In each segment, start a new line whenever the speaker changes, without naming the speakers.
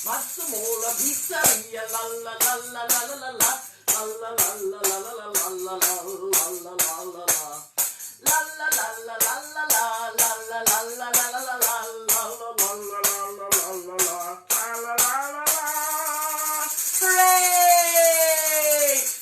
Mazzamola pizzeria, la la la la la la la la. La la la la la la la la la la la la la. La la la la la la la la la la la la la la la. Hooray!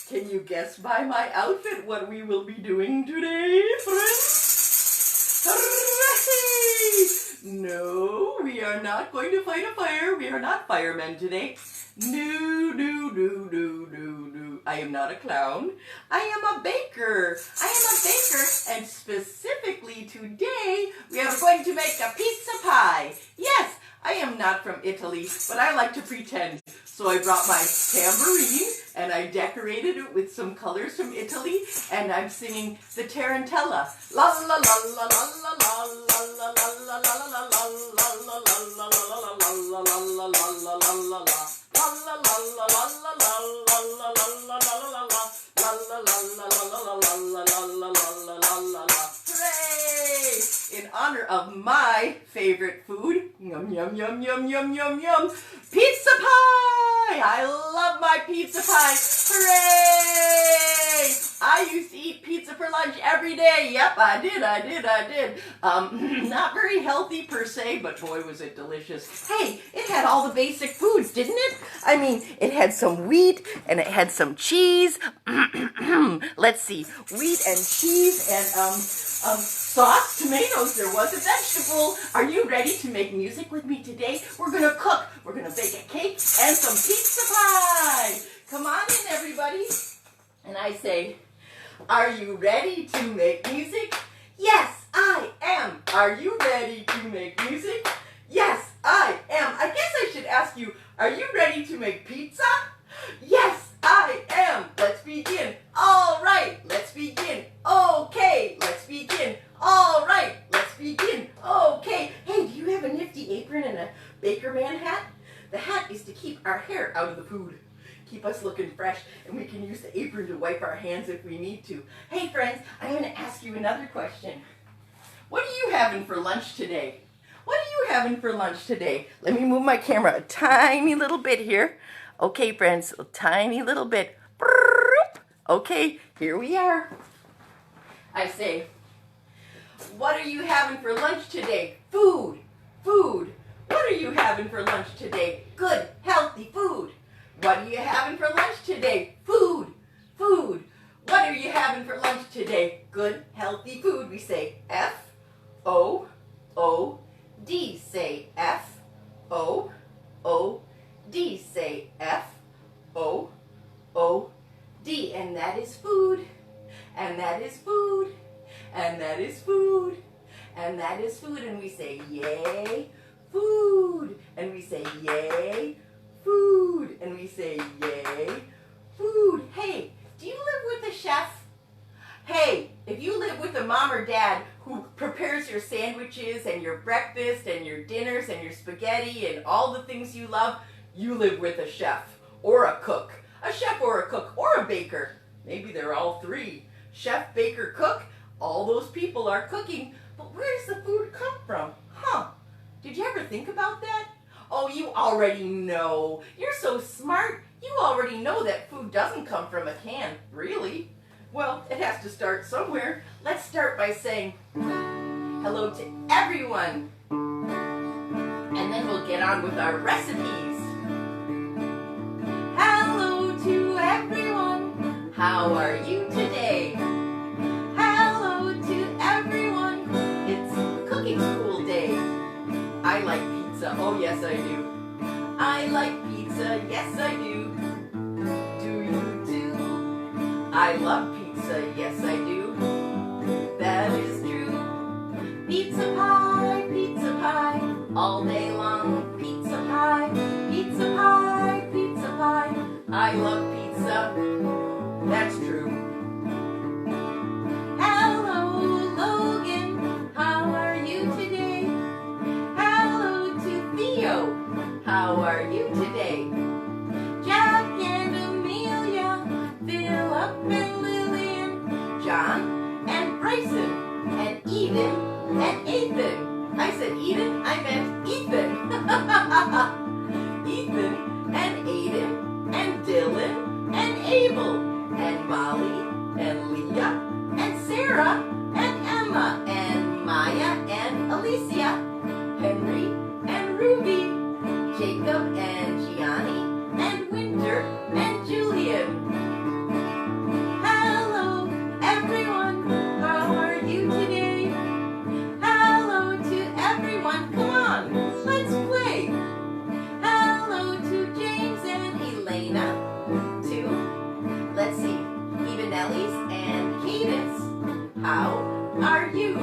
Can you guess by my outfit what we will be doing today, friends? Hooray! No, we are not going to fight a fire. We are not firemen today. No, no, no, no, no, no. I am not a clown. I am a baker. I am a baker, and specifically today, we are going to make a pizza pie. Yes, I am not from Italy, but I like to pretend. So I brought my tambourine, and I decorated it with some colors from Italy, and I'm singing the tarantella. La la la la la la la la la la la la la la la la la. Hooray! In honor of my favorite food, yum yum yum yum yum yum yum, pizza pie! I love my pizza pie. Hooray! I used to eat pizza for lunch every day. Yep, I did. Not very healthy per se, but boy was it delicious. Hey, it had all the basic foods, didn't it? I mean, it had some wheat and it had some cheese. Let's see, wheat and cheese and sauce, tomatoes. There was a vegetable. Are you ready to make music with me today? We're gonna cook. We're gonna bake a cake and some pizza pie. Come on in, everybody. And I say, are you ready to make music? Yes, I am. Are you ready to make music? Yes, I am. I guess I should ask you, are you ready to make pizza? Yes, I am. Let's begin. All right, let's begin. Okay, let's begin. All right, let's begin. Okay. Hey, do you have a nifty apron and a baker man hat? The hat is to keep our hair out of the food. Keep us looking fresh, and we can use the apron to wipe our hands if we need to. Hey friends, I'm going to ask you another question. What are you having for lunch today? What are you having for lunch today? Let me move my camera a tiny little bit here. Okay friends, a tiny little bit. Okay, here we are. I say, what are you having for lunch today? Food, food. What are you having for lunch today? Good, healthy food. What are you having for lunch today? Food, food. What are you having for lunch today? Good, healthy food. We say F-O-O-D. Say F-O-O-D. Say F-O-O-D. And that is food. And that is food. And that is food. And that is food. And we say yay, food. And we say yay, food. And we say yay, food. Hey, do you live with a chef? Hey, if you live with a mom or dad who prepares your sandwiches and your breakfast and your dinners and your spaghetti and all the things you love, you live with a chef or a cook. A chef or a cook or a baker. Maybe they're all three. Chef, baker, cook, all those people are cooking. But where does the food come from? Huh? Did you ever think about that? Oh, you already know. You're so smart. You already know that food doesn't come from a can. Really? Well, it has to start somewhere. Let's start by saying hello to everyone. And then we'll get on with our recipes. Hello to everyone. How are you today? Hello to everyone. It's cooking school day. I like pizza. Oh, yes, I do. I like pizza. Yes, I do. Do you too? I love pizza. Yes, I do. That is true. Pizza pie, all day long. Pizza pie, pizza pie, pizza pie. I love pizza. That's true. Hello, Logan. How are you today? Hello to Theo. How are you today? day. Jack and Amelia, Philip and Lillian, John and Bryson, and Eden and Ethan. I said Eden, I meant Ethan. Ethan and Aiden and Dylan and Abel and Molly and Leah and Sarah and Emma and Maya and Alicia, Henry and Ruby, Jacob and Gianni and Winter and Julian. Hello everyone, how are you today? Hello to everyone, come on, let's play. Hello to James and Elena, to, let's see, Evanellis and Cadence, how are you?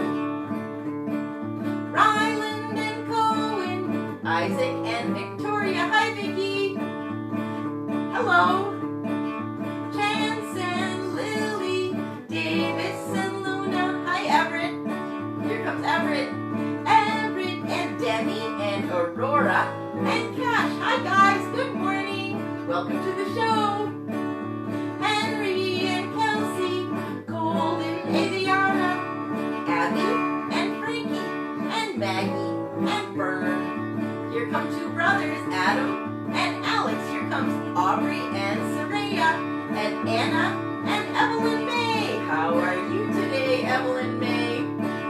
Ryland and Cohen, Isaac and Victoria, hi Vicky. Hello. Chance and Lily, Davis and Luna, hi Everett. Here comes Everett. Everett and Demi and Aurora and Cash, hi guys, good morning. Welcome to the show. Henry and Kelsey, Golden, Aviana, Abby and Frankie and Maggie and Vern. Here come two brothers, Adam and Alex. Here comes Aubrey and Saraya and Anna and Evelyn May. How are you today, Evelyn May?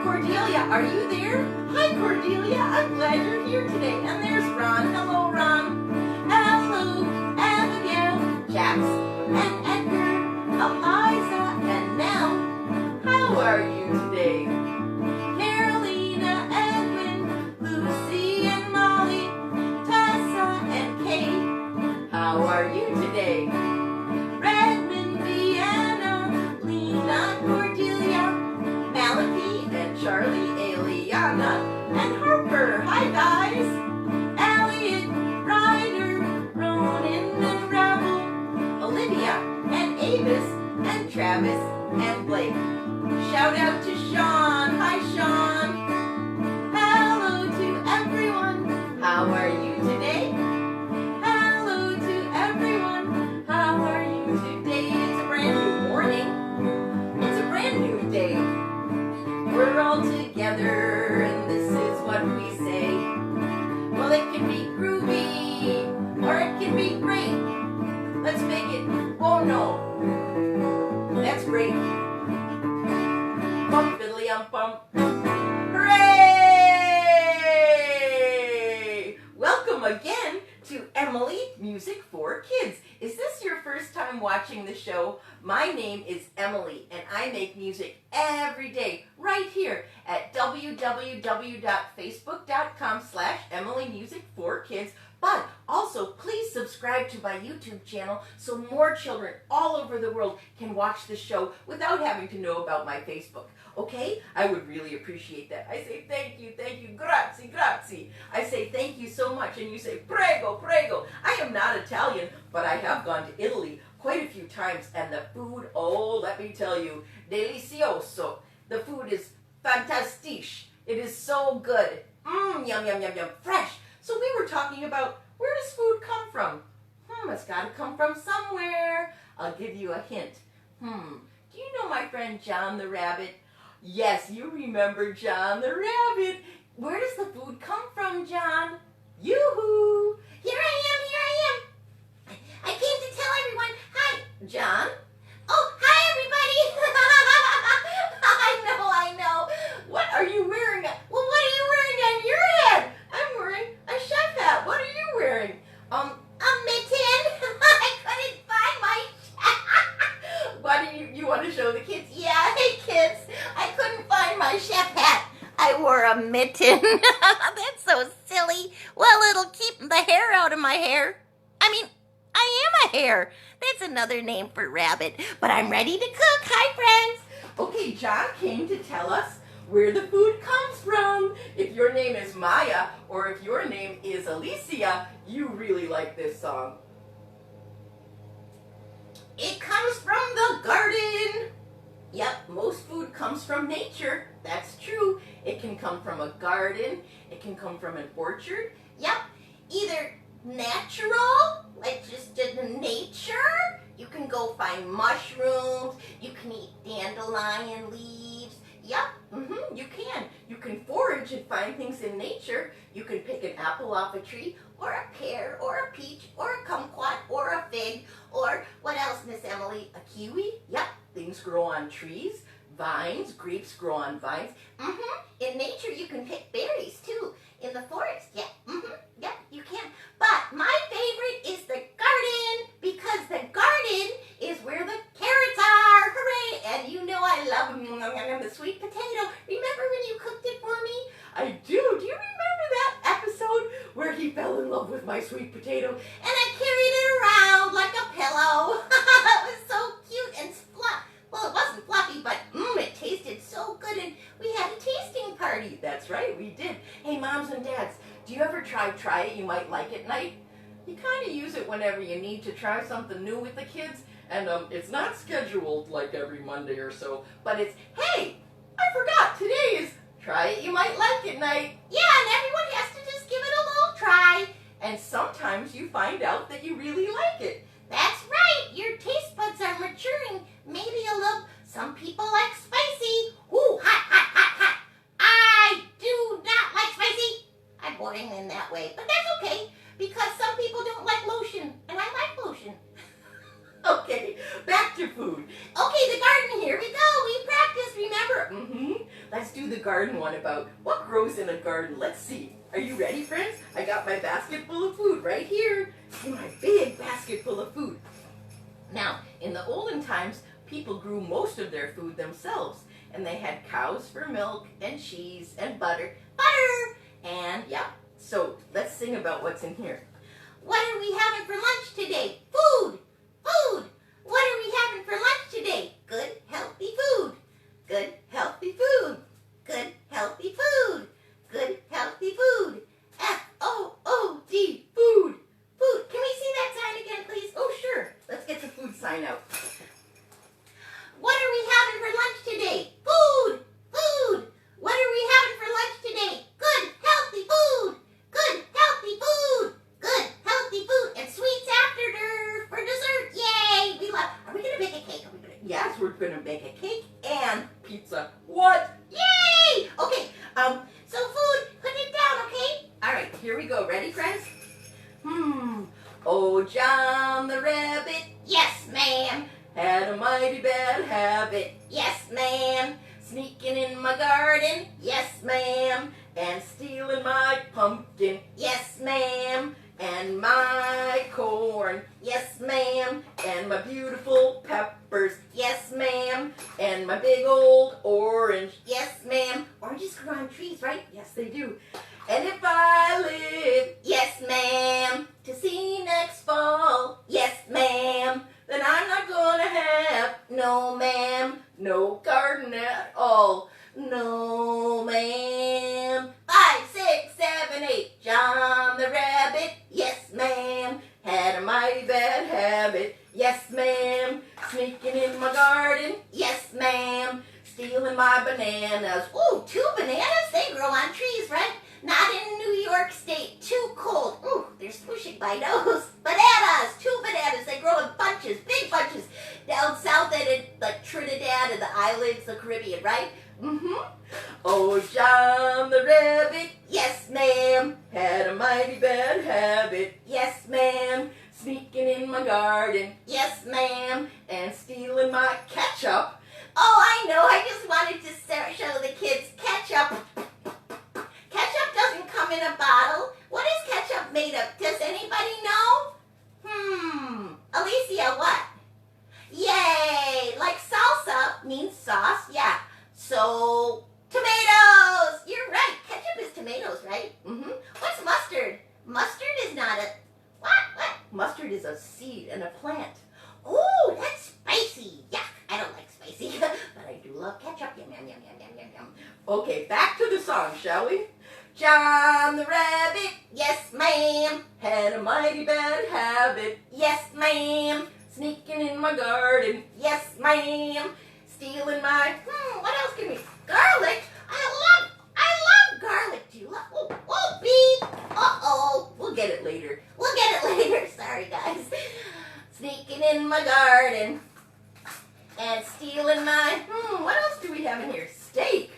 Cordelia, are you there? Hi, Cordelia. I'm glad you're here today. And there's Ron. Hello, Ron. Hello, Abigail, Jax, and Edgar, Eliza, and Nell. How are you today? Carolina, Edwin, Lucy, and Molly, Tessa, and Kate. How are you today? Redmond, Vienna, Lena, Cordelia, Malachi, and Charlie, Eliana, and Harper. Hi, guys. Elliot, Ryder, Ronan, and Ravel, Olivia, and Avis, and Travis, and Blake. Shout out to Sean. Hi, Sean. Hello to everyone. How are you today? Hello to everyone. How are you today? It's a brand new morning. It's a brand new day. We're all together, and this is what we say. Well, it can be groovy, or it can be great. Let's make it, oh no, that's great. Bump fiddly bump. Hooray! Welcome again to Emily Music for Kids. Is this your first time watching the show? My name is Emily, and I make music every day right here at www.facebook.com/emilymusic4kids. But also, please subscribe to my YouTube channel so more children all over the world can watch the show without having to know about my Facebook. Okay? I would really appreciate that. I say thank you, grazie, grazie. I say thank you so much, and you say prego, prego. I am not Italian, but I have gone to Italy quite a few times, and the food, oh, let me tell you, delicioso. The food is fantastisch. It is so good. Yum, yum, yum, yum, fresh. So we were talking about, where does food come from? It's got to come from somewhere. I'll give you a hint. Do you know my friend John the Rabbit? Yes, you remember John the Rabbit. Where does the food come from, John? Yoo-hoo! Here I am. I came to tell everyone, hi. John? Oh, hi, everybody. I know. What are you wearing? Well, what are you wearing on your head? I'm wearing a chef hat. What are you wearing? A mitten. I couldn't find my What do you want to show the kids? Yeah, hey kids, I couldn't find my chef hat. I wore a mitten. That's so silly. Well, it'll keep the hair out of my hair. I mean, I am a hare. That's another name for rabbit. But I'm ready to cook. Hi, friends. Okay, John came to tell us where the food comes from. If your name is Maya or if your name is Alicia, you really like this song. It comes from the garden. Yep, most food comes from nature. That's true. It can come from a garden. It can come from an orchard. Yep, either natural, like just in nature. You can go find mushrooms. You can eat dandelion leaves. Yep, you can. You can forage and find things in nature. You can pick an apple off a tree, or a pear, or a peach, or a kumquat, or a fig, or what else, Miss Emily? A kiwi? Yep, things grow on trees. Vines, grapes grow on vines. In nature, you can pick berries too. In the forest, yep, you can. But my favorite is the garden, because the garden is where the carrots are. Hooray! And you know I love the sweet potato. Remember when you cooked it for me? I do. Do you remember that episode where he fell in love with my sweet potato and I carried it around like a pillow? It was so cute and fluffy. Well, it wasn't fluffy, but it tasted so good, and we had a tasting party. That's right, we did. Hey, moms and dads, do you ever try it, you might like it night? You kind of use it whenever you need to try something new with the kids, and it's not scheduled like every Monday or so, but it's, hey, I forgot, today is try it, you might like it night. Yeah, and everyone has to just give it a little try, and sometimes you find out that you really like it. That's right, your taste buds are maturing, maybe a little. Some people like spicy. Ooh, hot. I do not like spicy. I'm boring in that way, but that's okay, because some people don't like lotion, and I like lotion. Okay, back to food. Okay, the garden, here we go. We practiced, remember? Let's do the garden one about what grows in a garden. Let's see. Are you ready, friends? I got my basket full of food right here. See my big basket full of food. Now, in the olden times, people grew most of their food themselves, and they had cows for milk and cheese and butter, and yeah. So let's sing about what's in here. What are we having for lunch today? Food. What are we having for lunch today? Good, healthy food. Good, healthy food. Good, healthy food. Good, healthy food. F-O-O-D, food. Can we see that sign again, please? Oh, sure. Let's get the food sign out. What are we having for lunch today? Food. What are we having for lunch today? Good, healthy food. Good, healthy food. Good, healthy food. And sweets after for dessert. Yay! We love. Are we gonna bake a cake? Yes, we're gonna bake a cake and pizza. What? Yay! Okay. So food. Put it down, okay? All right. Here we go. Ready, friends? Oh, John the rabbit. Yes, ma'am. Had a mighty bad habit. Yes, ma'am. Sneaking in my garden. Yes, ma'am. And stealing my pumpkin. Yes, ma'am. And my corn. Yes, ma'am. And my beautiful peppers. Yes, ma'am. And my big old orange. Yes, ma'am. Oranges grow on trees, right? Yes, they do. And if I live, yes, ma'am, to see next fall, yes, ma'am, then I'm not gonna have, no, ma'am, no garden at all. No, ma'am. 5, 6, 7, 8. John the rabbit. Yes, ma'am. Had a mighty bad habit. Yes, ma'am. Sneaking in my garden. Yes, ma'am. Stealing my bananas. Ooh, 2 bananas? They grow on trees, right? Not in New York State. Too cold. Ooh, they're swooshing my nose. Bananas. 2 bananas. They grow in bunches, big bunches. Down south at like Trinidad and the islands, the Caribbean, right? Oh, John the rabbit. Yes, ma'am. Had a mighty bad habit. Yes, ma'am. Sneaking in my garden. Yes, ma'am. And stealing my ketchup. Oh, I know. I just wanted to show the kids ketchup. Ketchup doesn't come in a bottle. What is ketchup made of? Does anybody know? Alicia, what? Yay! Like salsa means sauce, yeah. So, tomatoes! You're right. Ketchup is tomatoes, right? What's mustard? Mustard is not a... What? Mustard is a seed and a plant. Ooh, that's spicy. Yuck. I don't like spicy, but I do love ketchup. Yum, yum, yum, yum, yum, yum, yum. Okay, back to the song, shall we? John the rabbit. Yes, ma'am. Had a mighty bad habit. Yes, ma'am. Sneaking in my garden. Yes, ma'am. Stealing my, what else can we, garlic? I love garlic. Do you love, Oh, beep. Uh-oh. We'll get it later. We'll get it later. Sorry, guys. Sneaking in my garden and stealing my, what else do we have in here? Steak.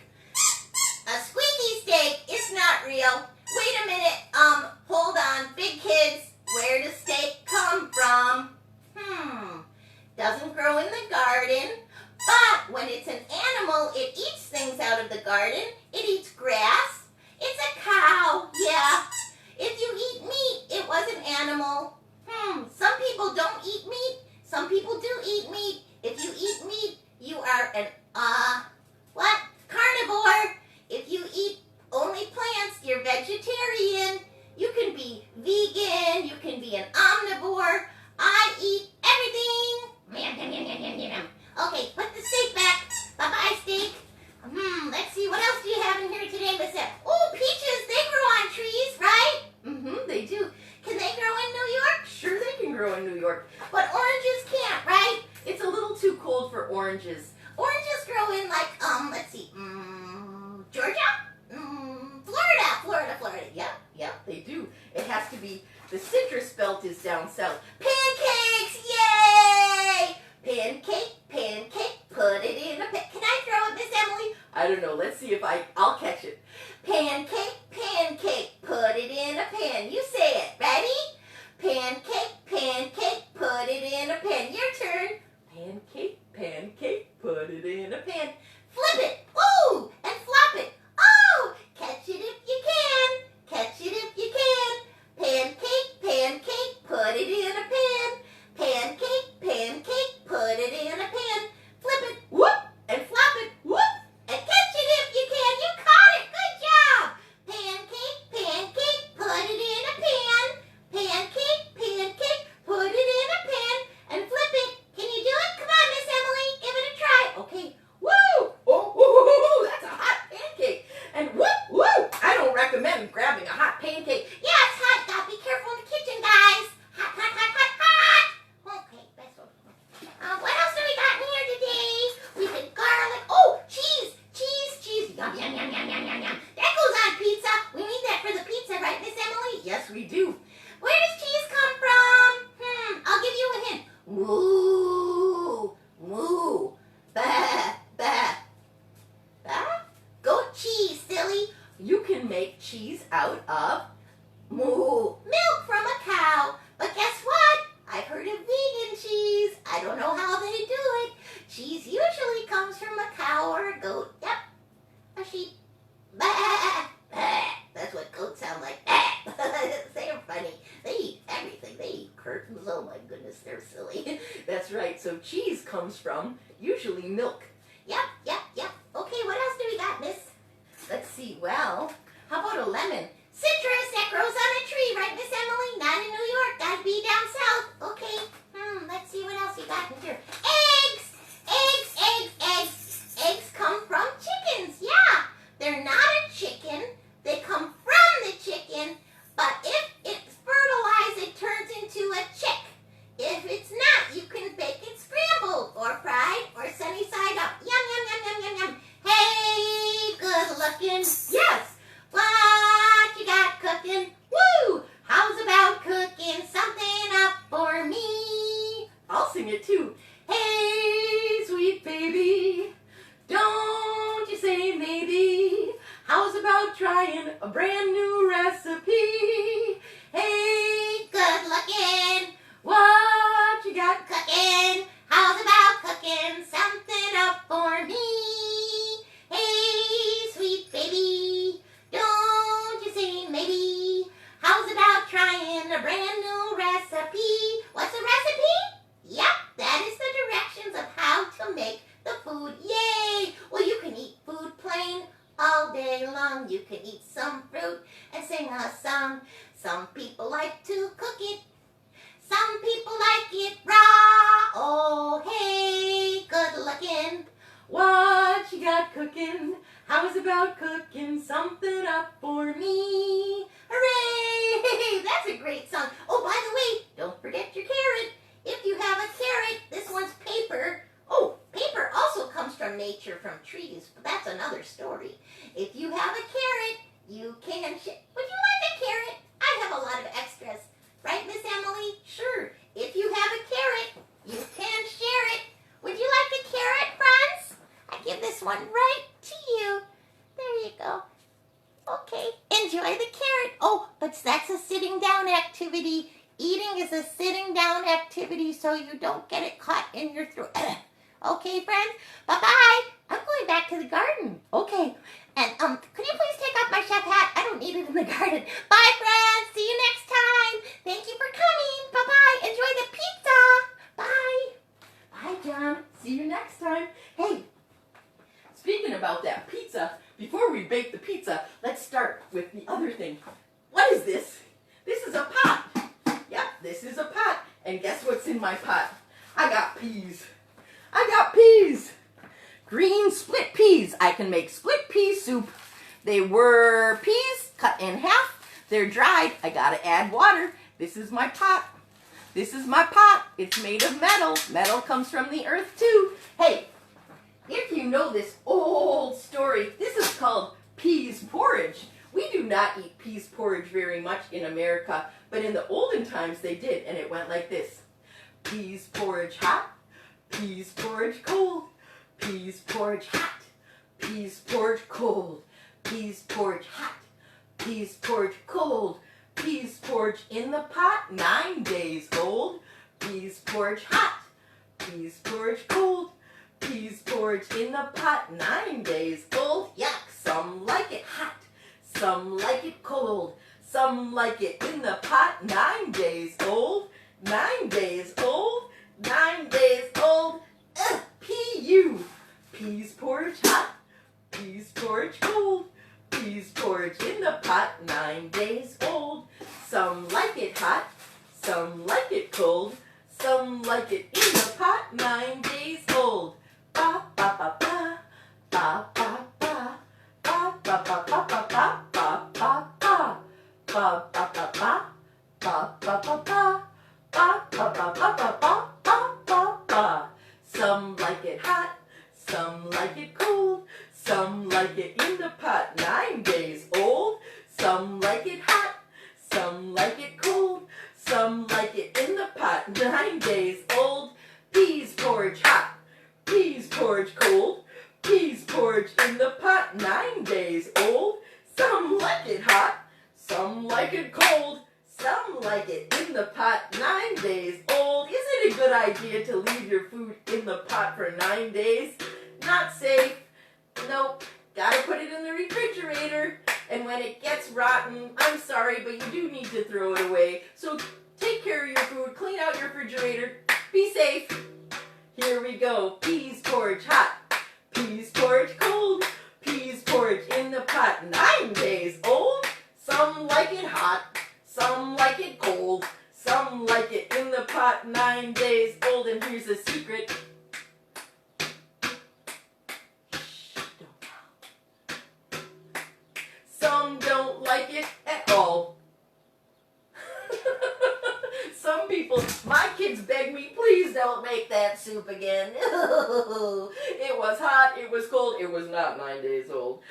A squeaky steak. It's not real. Wait a minute. Hold on. Big kids, where does steak come from? Doesn't grow in the garden. But when it's an animal, it eats things out of the garden. It eats grass. It's a cow. Yeah. If you eat meat, it was an animal. Some people don't eat meat. Some people do eat meat. If you eat meat, you are an, carnivore. If you eat only plants, you're vegetarian. You can be vegan. You can be an omnivore. I eat everything. Okay, put the steak back. Bye-bye, steak. Let's see, what else do you have in here today, Miss Em? Oh, peaches, they grow on trees, right? They do. Can they grow in New York? Sure, they can grow in New York. But oranges can't, right? It's a little too cold for oranges. Oranges grow in, like, let's see, Georgia? Florida. Yep, they do. It has to be, the citrus belt is down south. Pancakes, yay! Pancake, put it in a pan. Can I throw it, Miss Emily? I don't know. Let's see if I'll catch it. Pancake, put it in a pan. You say it. Ready? Pancake, put it in a pan. Your turn. Pancake, put it in a pan. Flip it. Ooh, and flop it. Oh, catch it if you can. Pancake, put it in a pan. Pancake, put it in a pan. Flip it, whoop, and flop it, whoop, and catch it if you can. You caught it. Good job. Pancake, put it in a pan. Pancake, put it in a pan and flip it. Can you do it? Come on, Miss Emily. Give it a try. Okay. Woo! Oh, that's a hot pancake. And woo! I don't recommend grabbing a hot pancake. Yeah, it's hot. Gotta be careful in the kitchen, guys. Hot. Okay, that's what. What else do we got in here today? We've got garlic. Oh, cheese. Yum. That goes on pizza. We need that for the pizza, right, Miss Emily? Yes, we do. Where does cheese come from? I'll give you a hint. Moo. Bah. Goat cheese, silly. You can make cheese out of milk from a cow. But guess what? I've heard of vegan cheese. I don't know how they do it. Cheese usually comes from a cow or a goat. Yep. A sheep. Bah. That's what goats sound like. They're funny. They eat everything. They eat curtains. Oh my goodness, they're silly. That's right. So cheese comes from usually milk. Yep. Okay, what else do we got, miss? Let's see. Well, how about a lemon? Citrus that grows on a tree, right, Miss Emily? Not in New York. Gotta be down south. Okay. Let's see what else you got in here. Eggs. Eggs come from chickens. Yeah. They're not a chicken. They come from the chicken. But if it's fertilized, it turns into a chick. If it's not, you can bake it scrambled or fried or sunny side up. Yum. Hey, good looking. Yes. What you got cooking? Woo! How's about cooking something up for me? I'll sing it too. Hey, sweet baby, don't you say maybe. How's about trying a brand new recipe? Hey, good looking. What you got cooking? How's about cooking something up for me? Hey, sweet baby, don't you say maybe. How's about trying a brand new recipe? What's a recipe? Yep, that is the directions of how to make the food. Yay! Well, you can eat food plain all day long. You can eat some fruit and sing a song. Some people like to cook it. Some people like it raw. Oh, hey, good looking. What you got cooking? How's about cooking something up for me? Hooray! That's a great song. Oh, by the way, don't forget your carrot. If you have a carrot, this one's paper. Oh, paper also comes from nature, from trees, but that's another story. If you have a carrot, you can would you
one right to you. There you go. Okay, enjoy the carrot. Oh, but that's a sitting down activity. Eating is a sitting down activity so you don't get it caught in your throat. Okay, friends, bye-bye. I'm going back to the garden. Okay, and could you please take off my chef hat? I don't need it in the garden. Bye, friends. See you next time. Thank you for coming. Bye-bye. Enjoy the pizza. Bye.
Bye, John. See you next time. Hey, speaking about that pizza, before we bake the pizza, let's start with the other thing. What is this? This is a pot. Yep, this is a pot. And guess what's in my pot? I got peas. I got peas. Green split peas. I can make split pea soup. They were peas cut in half. They're dried. I gotta add water. This is my pot. This is my pot. It's made of metal. Metal comes from the earth too. Hey, if you know this old story, this is called peas porridge. We do not eat peas porridge very much in America, but in the olden times they did, and it went like this. Peas porridge hot, peas porridge cold, peas porridge hot, peas porridge cold, peas porridge hot, peas porridge cold, peas porridge in the pot, 9 days old, peas porridge hot, peas porridge cold, peas porridge in the pot, 9 days old. Yuck, some like it hot, some like it cold, some like it in the pot, 9 days old, 9 days old, 9 days old. P-U. Peas porridge hot, peas porridge cold, peas porridge in the pot, 9 days old. Some like it hot, some like it cold, some like it in the pot, 9 days old. Ba ba ba ba, ba ba ba, ba ba ba ba ba ba, ba ba ba, ba ba ba ba, ba ba ba ba, ba ba ba ba ba ba, ba ba ba. Some like it hot, some like it cold, some like it in the pot, 9 days old. Some like it hot, some like it cold, some like it in the pot, 9 days old. Peas porridge hot, peas porridge cold, peas porridge in the pot, 9 days old. Some like it hot, some like it cold, some like it in the pot, 9 days old. Is it a good idea to leave your food in the pot for 9 days? Not safe. Nope. Gotta put it in the refrigerator. And when it gets rotten, I'm sorry, but you do need to throw it away. So take care of your food, clean out your refrigerator, be safe. Here we go. Peas porridge hot, peas porridge cold, peas porridge in the pot, 9 days old. Some like it hot, some like it cold, some like it in the pot, 9 days old. And here's a secret. Some don't like it at all. Some people, my kids beg me, please don't make that soup again. It was hot, it was cold, it was not 9 days old.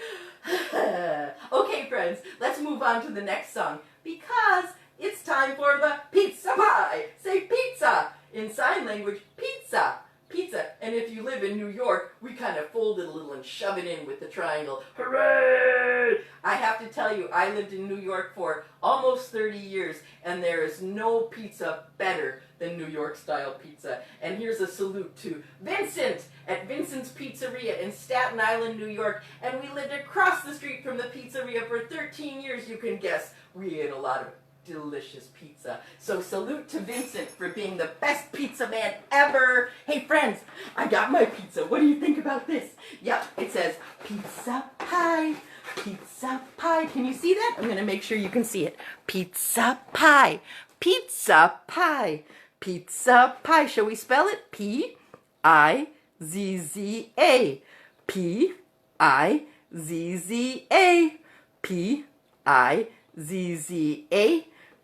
Okay, friends, let's move on to the next song because it's time for the pizza pie. Say pizza. In sign language, pizza. Pizza. And if you live in New York, we kind of fold it a little and shove it in with the triangle. Hooray! I have to tell you, I lived in New York for almost 30 years, and there is no pizza better than New York style pizza. And here's a salute to Vincent at Vincent's Pizzeria in Staten Island, New York. And we lived across the street from the pizzeria for 13 years, you can guess. We ate a lot of delicious pizza. So salute to Vincent for being the best pizza man ever. Hey friends, I got my pizza. What do you think about this? Yep, it says pizza pie. Pizza pie. Can you see that? I'm going to make sure you can see it. Pizza pie. Pizza pie. Pizza pie. Shall we spell it? P-I-Z-Z-A. P-I-Z-Z-A. P-I-Z-Z-A.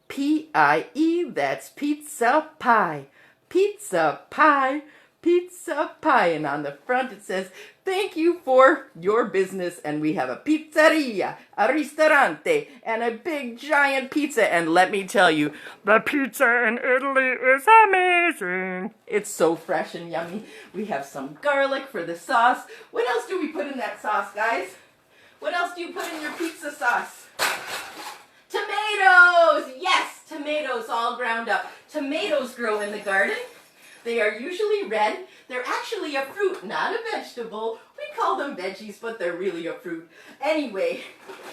P-I-E, that's pizza pie. Pizza pie. pizza pie. And on the front it says, thank you for your business. And we have a pizzeria, a ristorante, and a big giant pizza. And let me tell you, the pizza in Italy is amazing. It's so fresh and yummy. We have some garlic for the sauce. What else do we put in that sauce, guys? What else do you put in your pizza sauce? Tomatoes! Yes, tomatoes all ground up. Tomatoes grow in the garden. They are usually red. They're actually a fruit, not a vegetable. We call them veggies, but they're really a fruit. Anyway,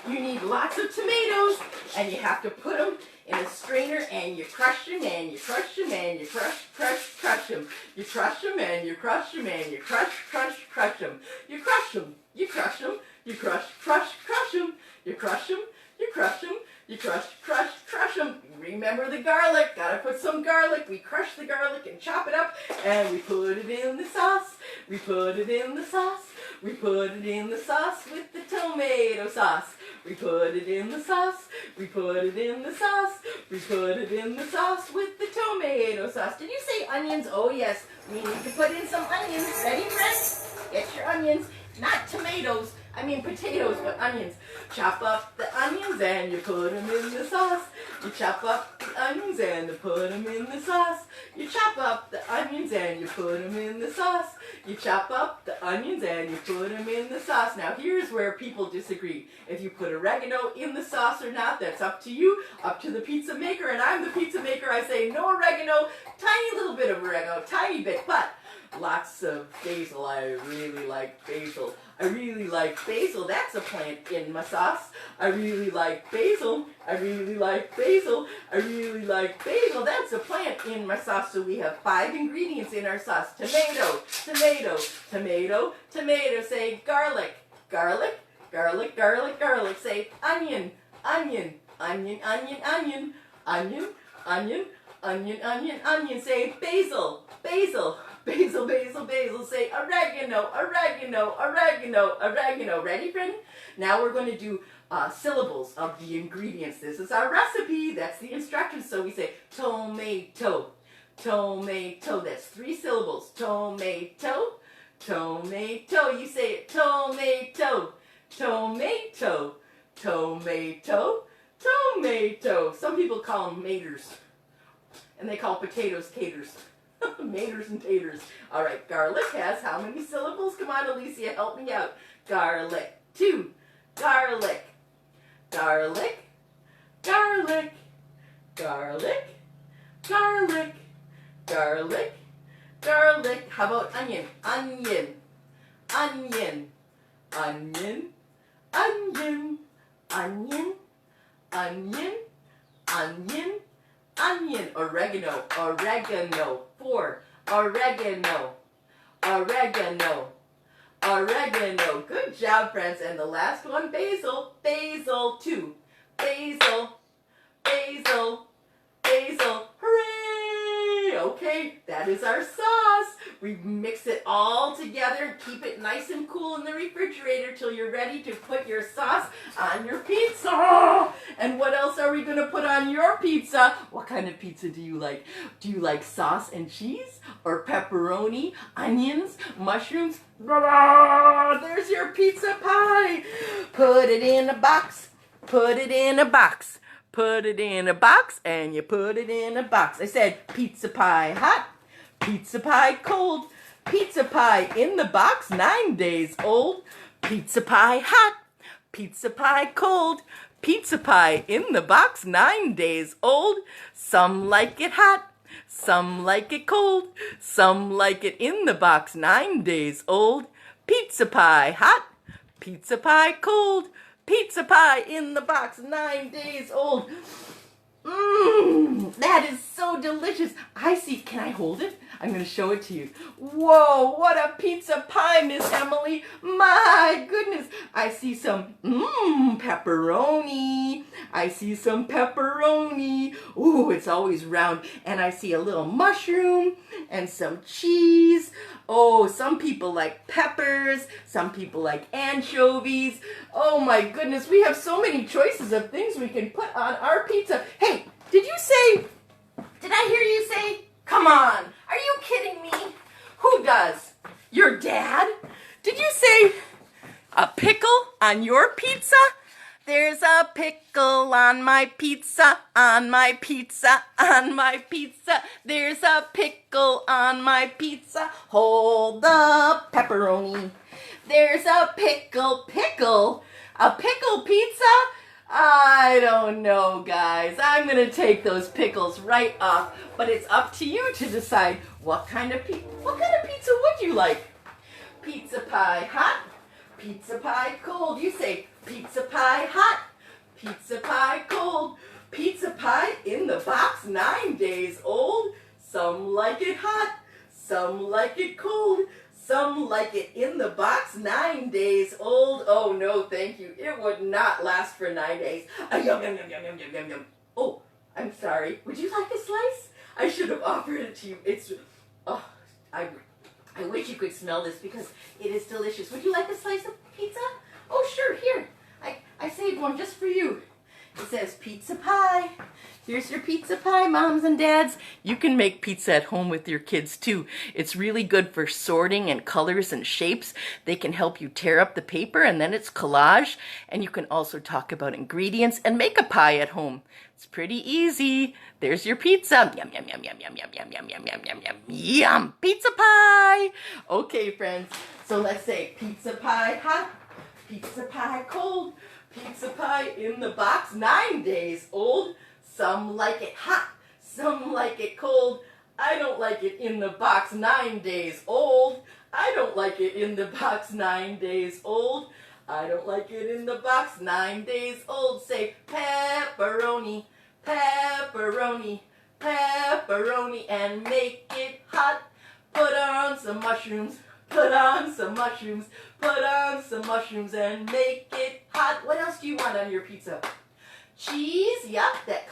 you need lots of tomatoes, and you have to put them in a strainer, and you crush them, and you crush them, and you crush them. You crush them, and you crush them, and you crush them. You crush them, you crush them, you crush them. You crush them, you crush them. You crush them. Remember the garlic. Gotta put some garlic. We crush the garlic and chop it up, and we put it in the sauce. We put it in the sauce. We put it in the sauce with the tomato sauce. We put it in the sauce. We put it in the sauce. We put it in the sauce with the tomato sauce. Did you say onions? Oh yes. We need to put in some onions. Ready, friends? Get your onions. Not tomatoes. I mean potatoes, but onions. Chop up the onions and you put them in the sauce. You chop up the onions and you put them in the sauce. You chop up the onions and you put them in the sauce. You chop up the onions and you put them in the sauce. Now here's where people disagree. If you put oregano in the sauce or not, that's up to you, up to the pizza maker. And I'm the pizza maker. I say no oregano, tiny little bit of oregano, tiny bit, but lots of basil. I really like basil. I really like basil. That's a plant in my sauce. I really like basil. I really like basil. I really like basil. That's a plant in my sauce. So we have 5 ingredients in our sauce. Tomato, tomato, tomato, tomato. Say garlic, garlic, garlic, garlic, garlic. Say onion, onion, onion, onion, onion, onion, onion, onion, onion, onion. Say basil, basil. Basil, basil, basil. Say oregano, oregano, oregano, oregano. Ready, friend? Now we're going to do syllables of the ingredients. This is our recipe. That's the instructions. So we say tomato, tomato. That's 3 syllables. Tomato, tomato. You say it. Tomato, tomato, tomato, tomato. Some people call them maters. And they call potatoes taters. Maters and taters. All right, garlic has how many syllables? Come on, Alicia, help me out. Garlic. 2. Garlic. Garlic. Garlic. Garlic. Garlic. Garlic. Garlic. How about onion? Onion. Onion. Onion. Onion. Onion. Onion. Onion. Onion. Oregano. Oregano. 4. Oregano. Oregano. Oregano. Good job, friends. And the last one, basil. Basil. 2. Basil. Basil. Basil. Hooray! Okay, that is our sauce. We mix it all together. Keep it nice and cool in the refrigerator till you're ready to put your sauce on your pizza. And what else are we going to put on your pizza? What kind of pizza do you like? Do you like sauce and cheese? Or pepperoni, onions, mushrooms? There's your pizza pie. Put it in a box. Put it in a box. Put it in a box, and you put it in a box. I said pizza pie hot, pizza pie cold, pizza pie in the box, 9 days old. Pizza pie hot, pizza pie cold, pizza pie in the box, 9 days old. Some like it hot, some like it cold, some like it in the box, 9 days old. Pizza pie hot, pizza pie cold, pizza pie in the box, 9 days old. That is so delicious. I see. Can I hold it? I'm going to show it to you. Whoa, what a pizza pie, Miss Emily. My goodness. I see some pepperoni. I see some pepperoni. Ooh, it's always round. And I see a little mushroom and some cheese. Oh, some people like peppers. Some people like anchovies. Oh my goodness, we have so many choices of things we can put on our pizza. Hey, did I hear you say, come on, are you kidding me? Who does? Your dad? Did you say a pickle on your pizza? There's a pickle on my pizza, on my pizza, on my pizza. There's a pickle on my pizza. Hold the pepperoni. There's a pickle. A pickle pizza? I don't know, guys. I'm going to take those pickles right off, but it's up to you to decide what kind of pizza would you like? Pizza pie hot, pizza pie cold. You say pizza pie hot, pizza pie cold, pizza pie in the box 9 days old. Some like it hot, some like it cold. Some like it in the box 9 days old. Oh no, thank you. It would not last for 9 days. Yum, yum, yum, yum, yum, yum, yum. Oh, I'm sorry. Would you like a slice? I should have offered it to you. I wish you could smell this because it is delicious. Would you like a slice of pizza? Oh, sure, here. I saved one just for you. It says pizza pie. Here's your pizza pie, moms and dads. You can make pizza at home with your kids too. It's really good for sorting and colors and shapes. They can help you tear up the paper and then it's collage. And you can also talk about ingredients and make a pie at home. It's pretty easy. There's your pizza. Yum, yum, yum, yum, yum, yum, yum, yum, yum, yum, yum, yum. Yum, pizza pie. Okay, friends. So let's say pizza pie hot, pizza pie cold, pizza pie in the box 9 days old. Some like it hot, some like it cold. I don't like it in the box 9 days old. I don't like it in the box 9 days old. I don't like it in the box 9 days old. Say pepperoni, pepperoni, pepperoni, and make it hot. Put on some mushrooms, put on some mushrooms, put on some mushrooms, and make it hot. What else do you want on your pizza? Cheese, yep, that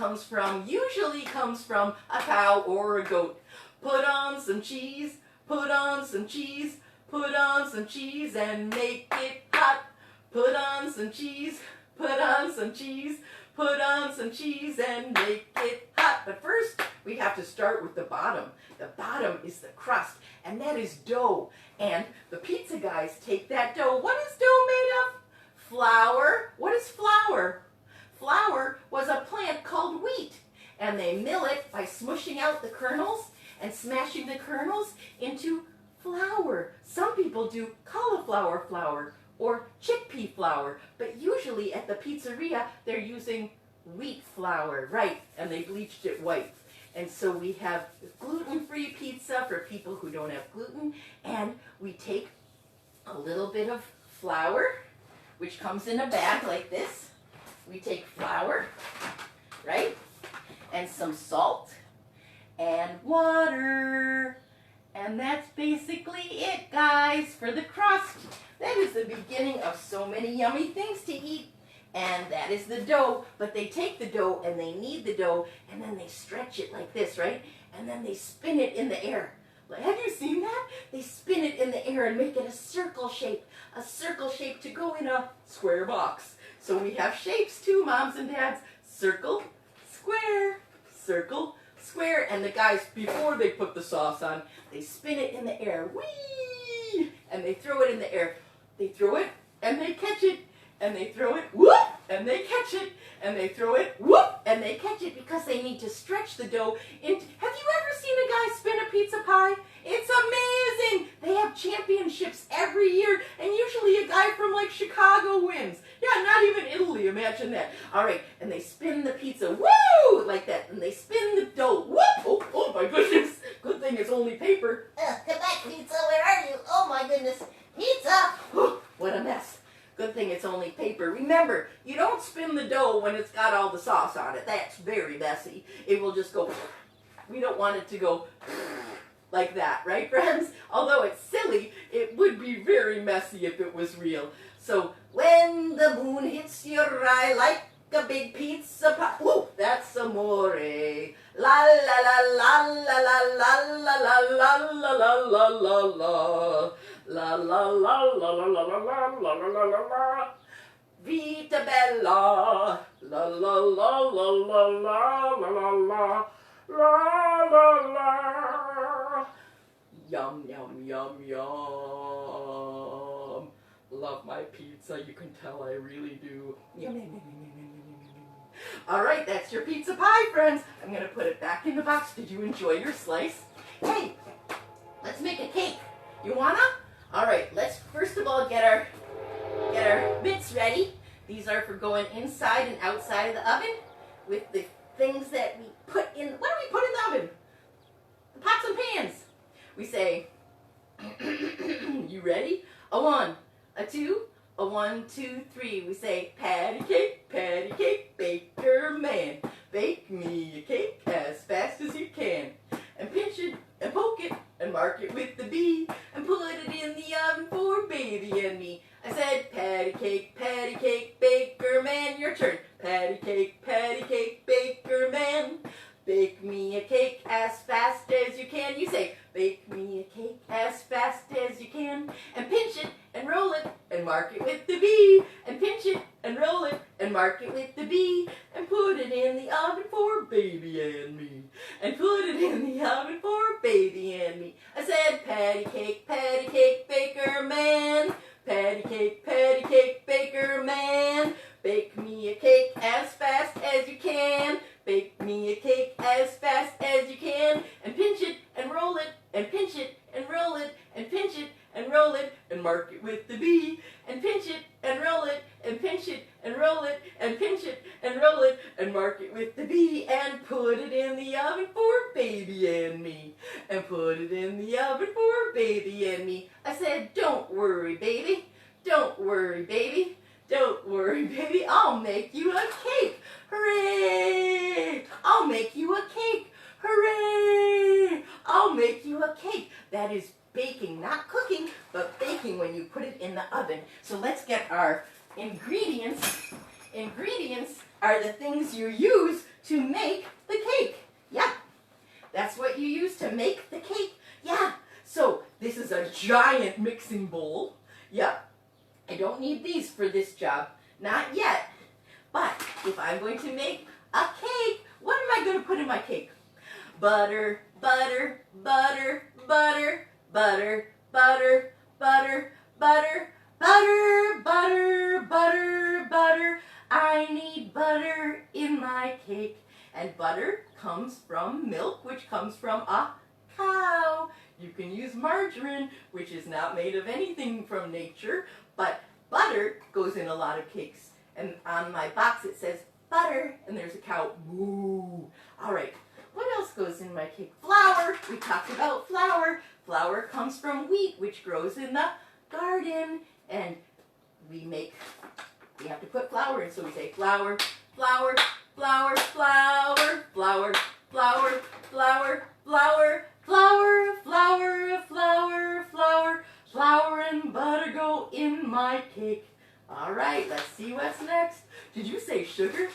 usually comes from a cow or a goat. Put on some cheese, put on some cheese, put on some cheese, and make it hot. Put on some cheese, put on some cheese, put on some cheese, and make it hot. But first, we have to start with the bottom. The bottom is the crust, and that is dough. And the pizza guys take that dough. What is dough made of? Flour. What is flour? Flour was a plant called wheat, and they mill it by smushing out the kernels and smashing the kernels into flour. Some people do cauliflower flour or chickpea flour, but usually at the pizzeria they're using wheat flour, right? And they bleached it white. And so we have gluten-free pizza for people who don't have gluten, and we take a little bit of flour, which comes in a bag like this. We take flour, right? And some salt and water. And that's basically it, guys, for the crust. That is the beginning of so many yummy things to eat. And that is the dough. But they take the dough and they knead the dough and then they stretch it like this, right? And then they spin it in the air. Have you seen that? They spin it in the air and make it a circle shape to go in a square box. So we have shapes too, moms and dads. Circle, square, circle, square. And the guys, before they put the sauce on, they spin it in the air. Whee! And they throw it in the air. They throw it and they catch it. And they throw it, whoop, and they catch it. And they throw it, whoop, and they catch it because they need to stretch the dough into... Have you ever seen a guy spin a pizza pie? It's amazing. They have championships every year, and usually a guy from like Chicago wins. Yeah, not even Italy, imagine that. All right, and they spin the pizza, woo, like that. And they spin the dough, whoop, oh my goodness. Good thing it's only paper.
Come back, pizza, where are you? Oh my goodness, pizza!
What a mess. Good thing it's only paper. Remember, you don't spin the dough when it's got all the sauce on it. That's very messy. It will just go, we don't want it to go like that, right, friends? Although it's silly, it would be very messy if it was real. So, when the moon hits your eye like a big pizza pie. Ooh, that's amore. La la la la la la la la la la la la la la. La la la la la la la la la la la la. Vita bella. La la la la la la la la la la la la. Yum, yum, yum, yum. Love my pizza. You can tell I really do. Yum, yum, yum, yum, yum, yum, yum, yum. All right, that's your pizza pie, friends. I'm going to put it back in the box. Did you enjoy your slice? Hey, let's make a cake. You wanna? All right, let's first of all get our bits ready. These are for going inside and outside of the oven with the things that we put in. What do we put in the oven? The pots and pans. We say, you ready? A 1, a 2, a 1, 2, 3. We say, patty cake, baker man. Bake me a cake as fast as you can. And pinch it and poke it and mark it with the B. And put it in the oven for baby and me. I said, patty cake, baker man, your turn. Patty cake, baker man. Bake me a cake as fast as you can. You say, bake me a cake as fast as you can. And pinch it and roll it and mark it with the B. And pinch it and roll it and mark it with the B. And put it in the oven for baby and me. And put it in the oven for baby and me. I said, patty cake, baker man. Patty cake, baker man. Bake me a cake as fast as you can. Bake me a cake as fast as you can. And pinch it and roll it and pinch it and roll it and pinch it and roll it and mark it with the B. And pinch it and roll it and pinch it and roll it and pinch it and roll it and mark it with the B. And put it in the oven for baby and me. And put it in the oven for baby and me. I said, don't worry, baby. Don't worry, baby. Don't worry, baby. I'll make you a cake. Hooray! I'll make you a cake. Hooray! I'll make you a cake. That is baking, not cooking, but baking when you put it in the oven. So let's get our ingredients. Ingredients are the things you use to make the cake. Yeah, that's what you use to make the cake. Yeah, so this is a giant mixing bowl. Yep. I don't need these for this job. Not yet. But if I'm going to make a cake, what am I going to put in my cake? Butter, butter, butter, butter, butter, butter, butter, butter, butter, butter, butter, butter. I need butter in my cake. And butter comes from milk, which comes from a cow. You can use margarine, which is not made of anything from nature, but butter goes in a lot of cakes. And on my box it says butter, and there's a cow. Moo. All right, what else goes in my cake? Flour. We talked about flour. Flour comes from wheat, which grows in the garden. And we have to put flour in, so we say flour, flour, flour, flour, flour, flour, flour, flour, flour, flour, flour, flour, flour and butter go in my cake. All right, let's see what's next. Did you say sugar?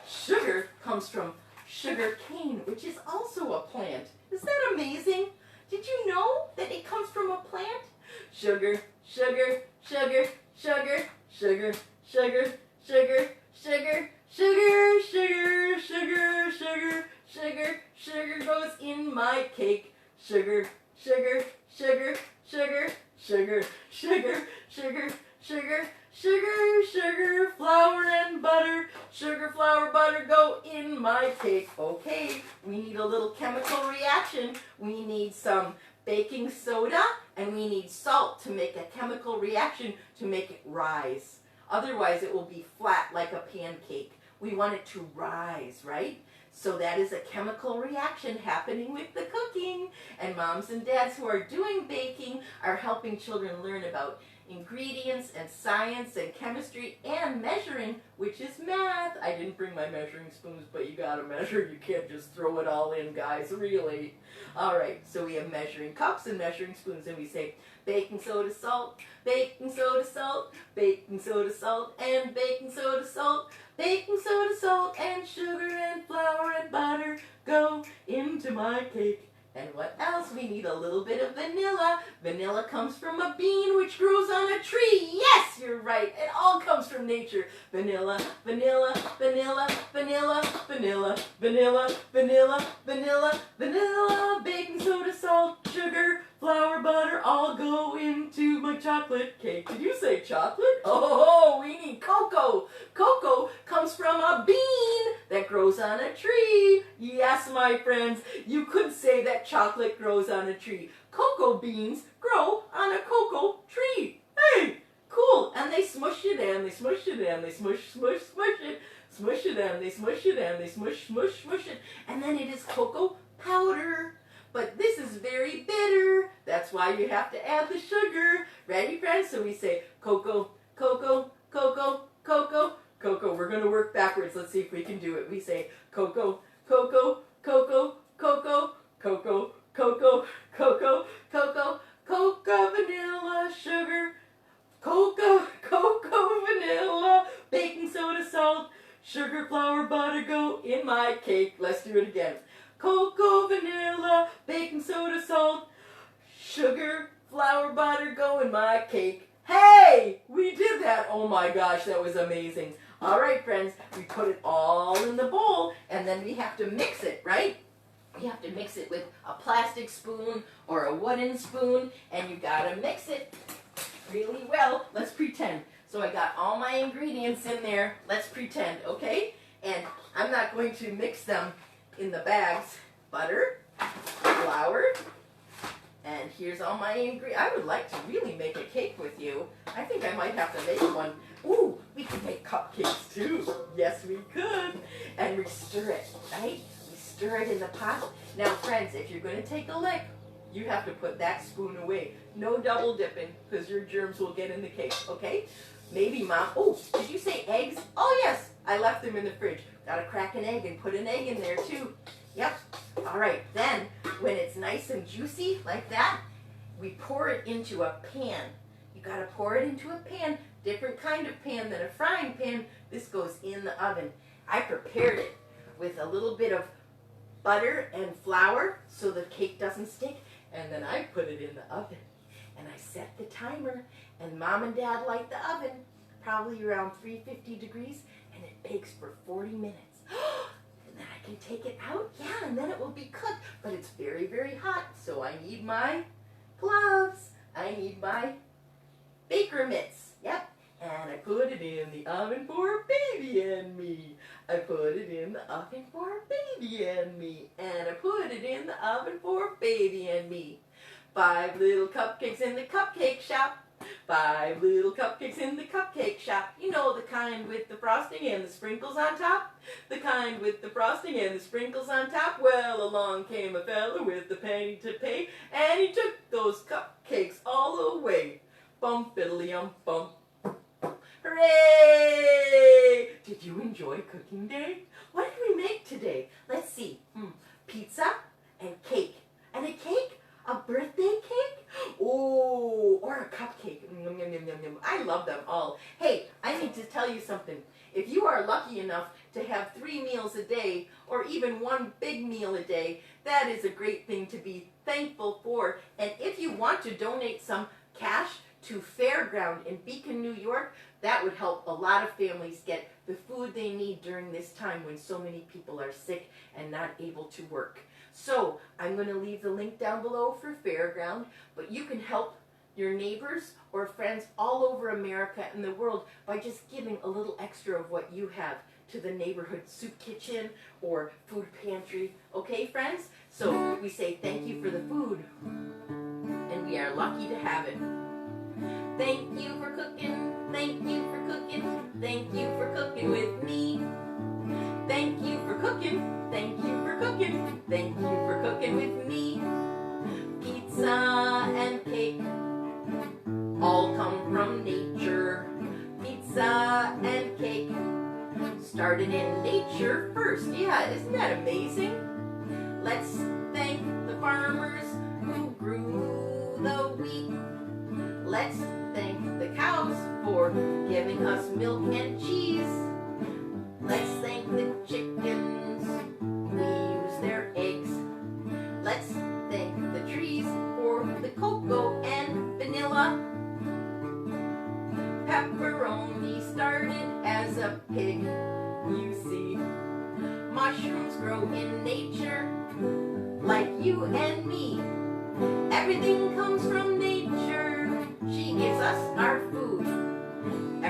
Sugar comes from sugar cane, which is also a plant. Isn't that amazing? Did you know that it comes from a plant? Sugar, sugar, sugar, sugar, sugar, sugar, sugar, sugar, sugar, sugar, sugar, sugar, sugar, sugar goes in my cake. Sugar, sugar, sugar, sugar, sugar, sugar, sugar, sugar, sugar, sugar, flour and butter. Sugar, flour, butter go in my cake. Okay, we need a little chemical reaction. We need some baking soda and we need salt to make a chemical reaction to make it rise. Otherwise it will be flat like a pancake. We want it to rise, right? So that is a chemical reaction happening with the cooking. And moms and dads who are doing baking are helping children learn about ingredients and science and chemistry and measuring, which is math. I didn't bring my measuring spoons, but you gotta measure. You can't just throw it all in, guys, really. All right, so we have measuring cups and measuring spoons, and we say baking soda, salt, baking soda, salt, baking soda, salt, and baking soda, salt, baking soda, salt, and sugar and flour and butter go into my cake. And what else? We need a little bit of vanilla. Vanilla comes from a bean which grows on a tree. Yes, you're right. It all comes from nature. Vanilla, vanilla, vanilla, vanilla, vanilla, vanilla, vanilla, vanilla, vanilla, baking soda, salt, sugar, flour. all go into my chocolate cake. Did you say chocolate? Oh, we need cocoa. Cocoa comes from a bean that grows on a tree. Yes, my friends, you could say that chocolate grows on a tree. Cocoa beans grow on a cocoa tree. Hey, cool. And they smush it and they smush it and they smush it. Smush it and they smush it and they smush it. And then it is cocoa powder. But this is very bitter. That's why you have to add the sugar. Ready, friends? So we say cocoa, cocoa, cocoa, cocoa, cocoa. We're going to work backwards. Let's see if we can do it. We say cocoa, cocoa, cocoa, cocoa, cocoa, cocoa, cocoa, cocoa, cocoa, vanilla, sugar, cocoa, cocoa, vanilla, baking soda, salt, sugar, flour, butter, go in my cake. Let's do it again. Cocoa, vanilla, baking soda, salt, sugar, flour, butter, go in my cake. Hey, we did that. Oh my gosh, that was amazing. All right, friends, we put it all in the bowl, and then we have to mix it, right? You have to mix it with a plastic spoon or a wooden spoon, and you gotta mix it really well. Let's pretend. So I got all my ingredients in there. Let's pretend, okay? And I'm not going to mix them in the bags. Butter, flour, and here's all my ingredients. I would like to really make a cake with you. I think I might have to make one. Ooh, we could make cupcakes too. Yes, we could. And we stir it, right? We stir it in the pot. Now, friends, if you're going to take a lick, you have to put that spoon away. No double dipping, because your germs will get in the cake, okay? Maybe, Mom. Oh, did you say eggs? Oh, yes. I left them in the fridge. Gotta crack an egg and put an egg in there, too. Yep. All right. Then, when it's nice and juicy like that, we pour it into a pan. You gotta pour it into a pan. Different kind of pan than a frying pan. This goes in the oven. I prepared it with a little bit of butter and flour so the cake doesn't stick. And then I put it in the oven. And I set the timer. And Mom and Dad light the oven, probably around 350 degrees. And it bakes for 40 minutes. And then I can take it out. Yeah, and then it will be cooked. But it's very, very hot. So I need my gloves. I need my baker mitts. Yep. And I put it in the oven for baby and me. I put it in the oven for baby and me. And I put it in the oven for baby and me. 5 little cupcakes in the cupcake shop. 5 little cupcakes in the cupcake shop. You know, the kind with the frosting and the sprinkles on top? The kind with the frosting and the sprinkles on top? Well, along came a fella with a penny to pay, and he took those cupcakes all away. Bum fiddly bum. Hooray! Did you enjoy cooking day? What did we make today? Let's see. Pizza and cake. And a cake? A birthday cake? Oh, or a cupcake. Yum, yum, yum, yum, yum. I love them all. Hey, I need to tell you something. If you are lucky enough to have 3 meals a day, or even 1 big meal a day, that is a great thing to be thankful for. And if you want to donate some cash to Fairground in Beacon, New York, that would help a lot of families get the food they need during this time when so many people are sick and not able to work. So I'm going to leave the link down below for Fairground, but you can help your neighbors or friends all over America and the world by just giving a little extra of what you have to the neighborhood soup kitchen or food pantry. Okay, friends? So we say thank you for the food, and we are lucky to have it. Thank you for cooking, thank you for cooking, thank you for cooking with me. Thank you for cooking, thank you for cooking, thank you for cooking with me. Pizza and cake all come from nature. Pizza and cake started in nature first. Yeah, isn't that amazing? Let's thank the farmers who grew the wheat. Let's thank the cows for giving us milk and cheese. Let's thank the chickens, we use their eggs. Let's thank the trees for the cocoa and vanilla. Pepperoni started as a pig, you see. Mushrooms grow in nature, like you and me. Everything comes from nature.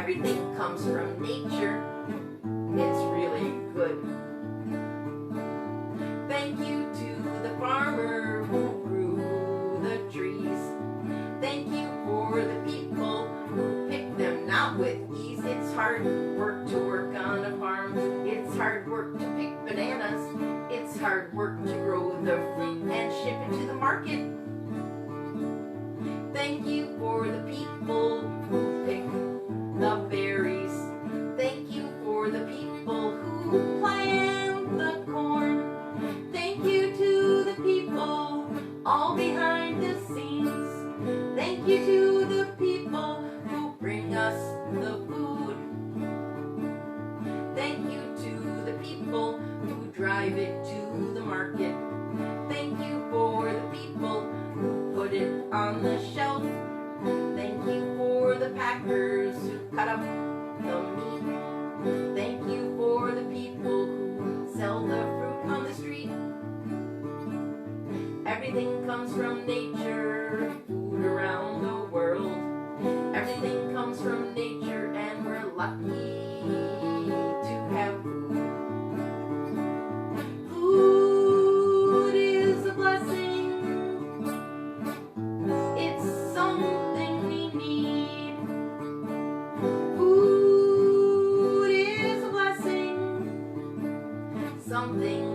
Everything comes from nature. It's really good. Thank you to the farmer who grew the trees. Thank you for the people who pick them, not with ease. It's hard work to work on a farm. It's hard work to pick bananas. It's hard work to grow the fruit and ship it to the market. Thank you for the people who pick the berries. Thank you for the people who plant the corn. Thank you to the people all behind the scenes. Thank you to the people who bring us the food. Thank you to the people who drive it to the market. Thank you for the people who put it on the shelf. Thank you for the packers who cut up the meat. Thank you for the people who sell the fruit on the street. Everything comes from nature, food around the world. Everything comes from nature and we're lucky to have food. Food is a blessing. It's something we need. Food is a blessing. Something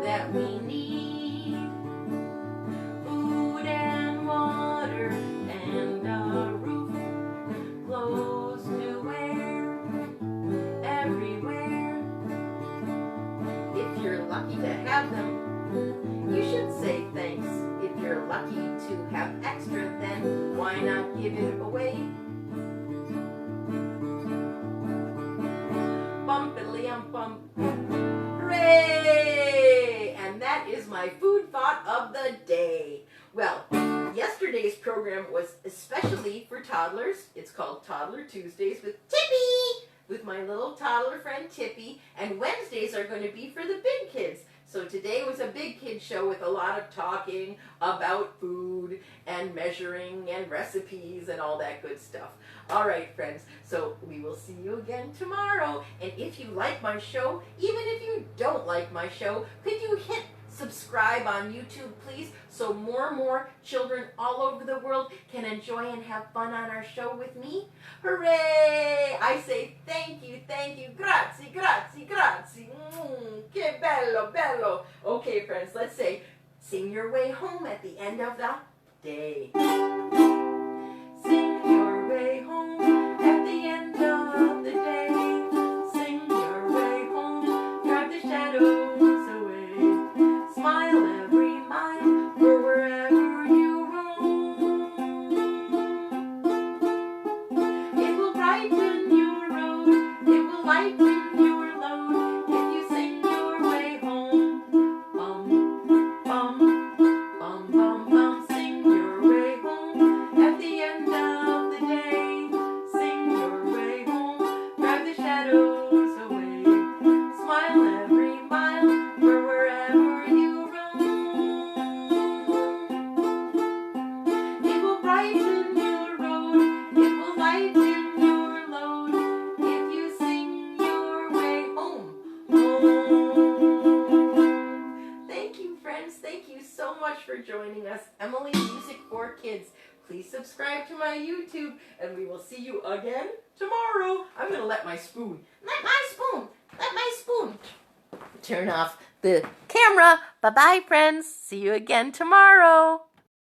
that we need. Food and water and a roof. Clothes to wear everywhere. If you're lucky to have them, you should say thanks. If you're lucky to have extra, then why not give it away? Bumpity-um-bump. Hooray! And that is my food thought of the day. Well, yesterday's program was especially for toddlers. It's called Toddler Tuesdays with
Tippy!
with my little toddler friend Tippy, and Wednesdays are going to be for the big kids. So today was a big kid show with a lot of talking about food and measuring and recipes and all that good stuff. All right, friends, so we will see you again tomorrow. And if you like my show, even if you don't like my show, could you hit subscribe on YouTube, please, so more children all over the world can enjoy and have fun on our show with me? Hooray! I say thank you, grazie, grazie, grazie. Che bello, bello. Okay, friends, let's say, sing your way home at the end of the day. Sing your way home at the end of the day. Sing your way home, drive the shadows away. Smile every mile or wherever you roam. It will brighten your road, it will lighten your load if you sing your way home. Bum, bum, bum, bum, bum. Sing your way home at the end of the day. Sing your way home, drive the shadows away. Smile every mile for wherever you roam. It will brighten your road, it will lighten your load if you sing your way home. Home. Thank you, friends. Thank you so much for joining us. Emily Music for Kids. Please subscribe to my YouTube, and we will see you again tomorrow. I'm going to let my spoon turn off the camera. Bye-bye, friends. See you again tomorrow.